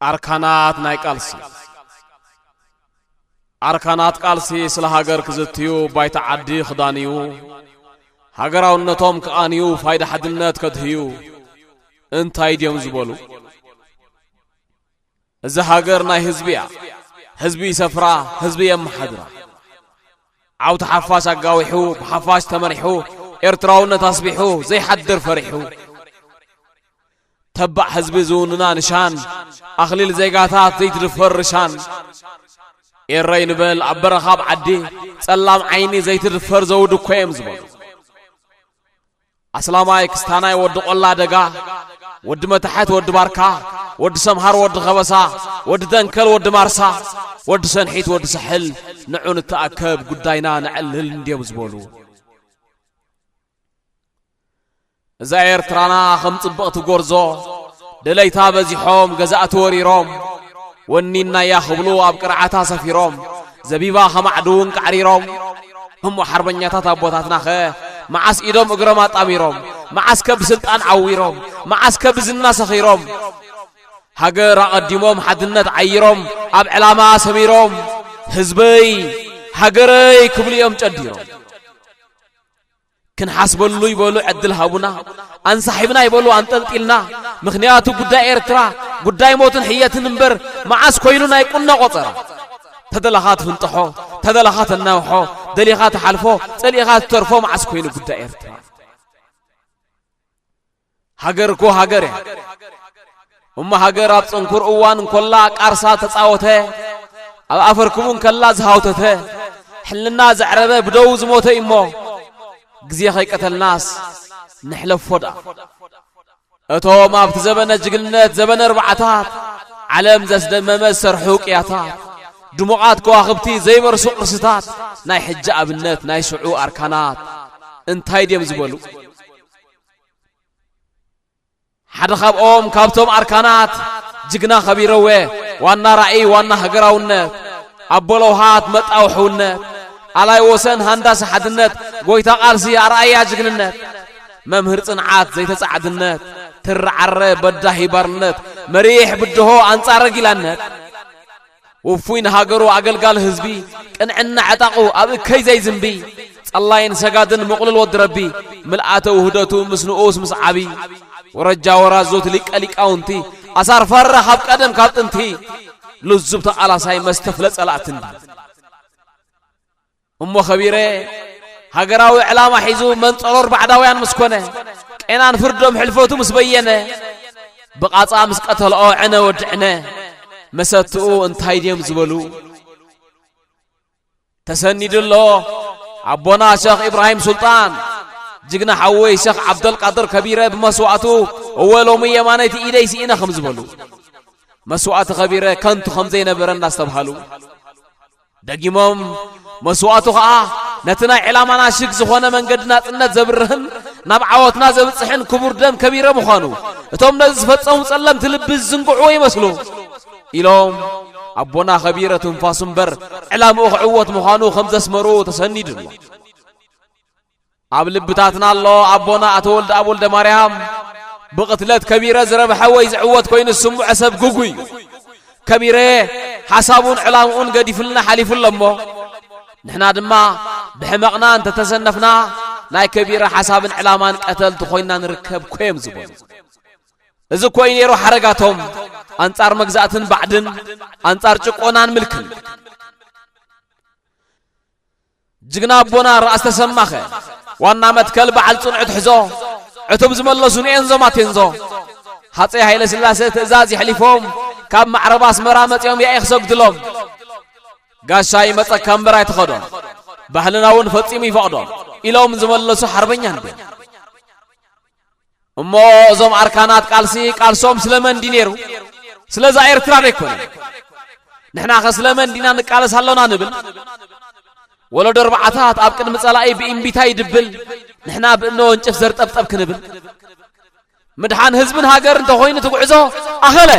أركانات نايكالسي أركانات كالسي سلا هاجر كزتيو بايت عدي خدانيو هاجراو النتوم كأنيو فايدة حدنات كدهيو انت ايديهم زبولو إذا هاجر ناي هزبيا هزبي سفرا هزبي يم حدرا عاوت حفاش أقاويحو بحفاش تمرحو إرتراونا تصبيحو زي حدر فريحو تبع حزب زوننا نشان أخليل زيقاتات زي تدفر رشان إيرين بل عبر خاب عدي سلام عيني زي تدفر زودو كويم زبون أسلامايك استاناي ود قلا دقا ود متحت ود باركا ود سمهر ود غبسا ود دنكل ود مارسا ود سنحيت ود سحل نعون التأكب قداينا نعلل نديم زبولو زاير ترانا خمس بقت غورزو دليتا بزيحوم غزات وريروم ونينا ياخبلو ابقرعتا سفيروم زبيبا خمعدون قعريروم هم حربنياتا ابوتاتنا خ معاس ايدوم اغرما طاميروم معاس كب سلطان عويروم معاس كب زنا سخيروم هاجر قديموم حدنت عيروم اب علامه سميروم حزبي هاجري كبليوم قديروم كن حسبلو يبولو عدل هابونا ان صاحبنا يبولو انطلطلنا مخنياتو غداي ارترا غداي موتن حياتن نمبر معاس كوينونا يقنا قطرا تدلخات فنطحو تدلخات النوحو دليخات حلفو صليخات ترفو معاس كوينو غداي ارترا هاجركو هاجر هاجر ابصنكر اوان كلا قارسا تصاوته اب افركمون كلا زهاوته حلنا زعربه بدوز موته امو غزي خيقت الناس نحلف فدا اتو ما بتزبن جغلنت زبن اربعتات علم زسدمم سرحوق ياتات دموعات كواخبتي زي مرسو قرستات ناي حج ابنت ناي شعو اركانات انتاي ديم زبلو حد خاب كابتوم اركانات جغنا خبيروه وانا راعي وانا هغراونه ابولوهات مطاوحونه على وسن هندس حدنت غويتا قالسي ارأيا جغلنت ممهر صنعات زي تصعدنت ترعر بداهي برنت مريح بدهو انصار قيلانت وفوين هاجرو اقلقال حزبي قنعنا عطاقو اب كي زي زنبي صلاين سغادن مقلل ودربي ملئاتو وهدتو مسنؤوس مسعبي ورجا ورازوت ليقاونتي اثار فر حب قدم كابطنتي لزبت على ساي مستفلص صلاتن خبيره هاجراوي علامه حيزو من صلور بعداويان مسكونه قينان فردوم حلفوتو مسبينه بقاصا مسقتلو عنا ودعنا مساتو انتاي ديم زبلو تسند الله ابونا شيخ ابراهيم سلطان جغنا حوي شيخ عبد القادر كبيره بمسوعته اولوم يمانيتي ايديسي انا خمزبلو مسوعته كبيره كنت خمزين نبرنا استبحالو دقيمم مسوعته نتنا علامنا شك زخونه منقدنا طنت زبرهن نبعوتنا زبصحن كبر دم كبيره مخانو اتوم نز فصم صلم تلبز زنقعو يمسلو إلوم ابونا خبيره تنفاسم بر علامه عوت مخانو خمس اسمرو تسند الله اب لبتاتنا الله ابونا اتولد ابولد مريم بقتلت كبيره زرب حوي زعوت كوين السمو عسب غغوي كبيره حسابون علامون قديفلنا حليف لمو نحنا دما بحمقنا انت تسنفنا ناي كبيره حساب علامان قتل تخوينا نركب كويم زبون اذا كوين يرو حرقاتهم انصار مغزاتن بعدن انصار ጭቆናን ملكن جغنا ابونا راس تسمخه وانا متكل بعل صنعت حزو عتب زملسون انزو ماتنزو حصي هيله سلاسه تزاز يحلفهم كاب معرباس مرامط يوم يا يخسقدلهم غاشاي مص كامبراي تخدو ባህልናውን ፈጽም ይፈቅዶ ኢሎም ዝመለሱ حربኛን እሞ ዞም አርካናት ቃልሲ ቃልሶም ስለመን ዲኔሩ ስለዛ ኤርትራ ደኮነ ንሕና ከስለመን ዲና ንቃለስ አለና ንብል ወለዶ አርባዓታት ኣብ ቅድም ጸላኢ በእምቢታ ይድብል ንሕና ብእኖ እንጭፍ ዘርጠብጠብ ክንብል ምድሃን ህዝብን ሃገር እንተ ኮይኑ ትጉዕዞ አኸለ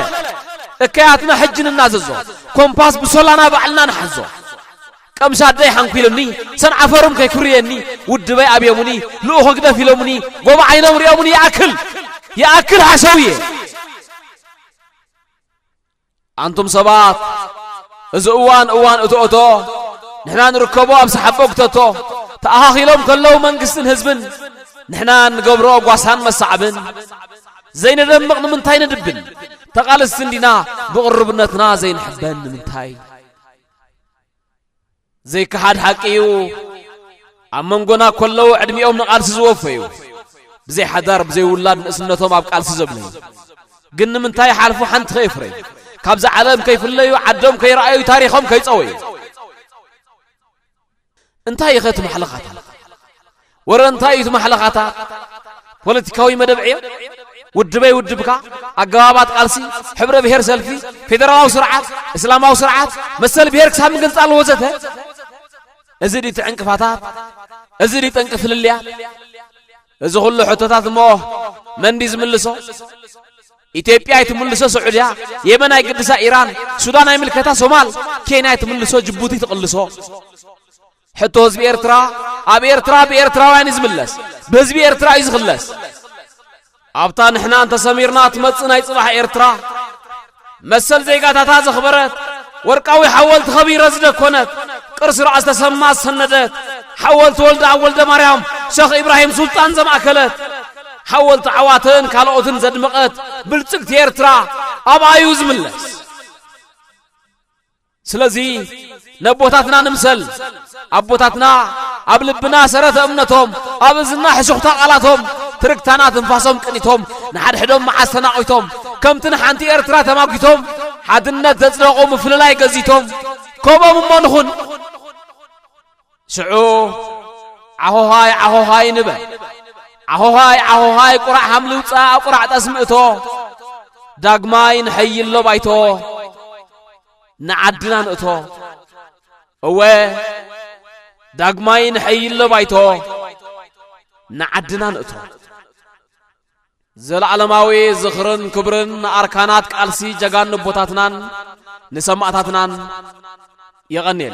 እከያትና ሕጅን እናዘዞ ኮምፓስ ብሶላና ባዕልና ንሐዞ قمشادي حنكيلني سن عفرم كيكريني ودبي ابيمني لو خغده فيلمني غوبا عينم ريمني ياكل حشويه أنتم صبات إذا أوان أتو نحنا نركبوا أمس حبوكتو تأخيلهم كلهم من قسن هزبن نحنا نقبروا قواسان مسعبن زين دمقنا من تاي ندبن تقال السندنا بقربنتنا زين حبن من تاي زي كحد حقيو أمنقنا كله عدميهم نقال سزوفيو بزي حدار بزي ولاد نسنتهم أبقال سزبلي قلنا من تاي حالفو حنت خيفري كابز عالم كيف الليو عدهم كي رأيو تاريخهم كي تصوي انتهي خيط محلقاتها ورا انتهي محلقاتها بوليتيكاوي مدبعيه ودبي ودبكا اقوابات قالسي حبر بهير سلفي فيدرالو سرعات اسلاماو سرعات مسل بهير كسام قلصال وزته ازدي تعنقفاتات ازدي تنقف لليا እዚ ሁሉ ሕቶታት ሞ መንዲዝ ምልሶ ኢትዮጵያ ይትምልሶ سعوديا የመን አይቅድሳ ኢራን ሱዳን አይምልከታ ሶማል ኬንያ ይትምልሶ ጅቡቲ ትቅልሶ حتى هزب إرترا أب إرترا بإرترا وين يزملس بهزب إرترا يزخلس أبطان إحنا أنت سميرنا تمتصنا يصبح إرترا مسل زي قاعدة هذا خبرت ورقاوي حولت خبير رزدك كونت قرص رأس تسمى سندت حولت ولد مريم شيخ إبراهيم سلطان زم أكلت حولت عواتن كالوتن زد مقت بلتقت إرترا أبا يزملس سلازي نبوتاتنا نمسل أبوتاتنا أبلبنا سرت أمنتهم أبزنا حشوختا قلاتهم تركتنا تنفاسهم كنيتهم نحد حدهم مع سناقيتهم كم تنحنتي إرترا تماقيتهم حدنا تزلقوا مفللاي قزيتهم كوبا ممنخون شعو عهو هاي نبا عهو هاي قرع حملوتا قرع تسمئتو داقماين حي اللو بايتو نعدنا نقطو هو داقماين حي اللو بايتو نعدنا نقطو زل علماوي زخرن كبرن أركانات كالسي جغان نبوتاتنان نسمعتاتنان يغنيل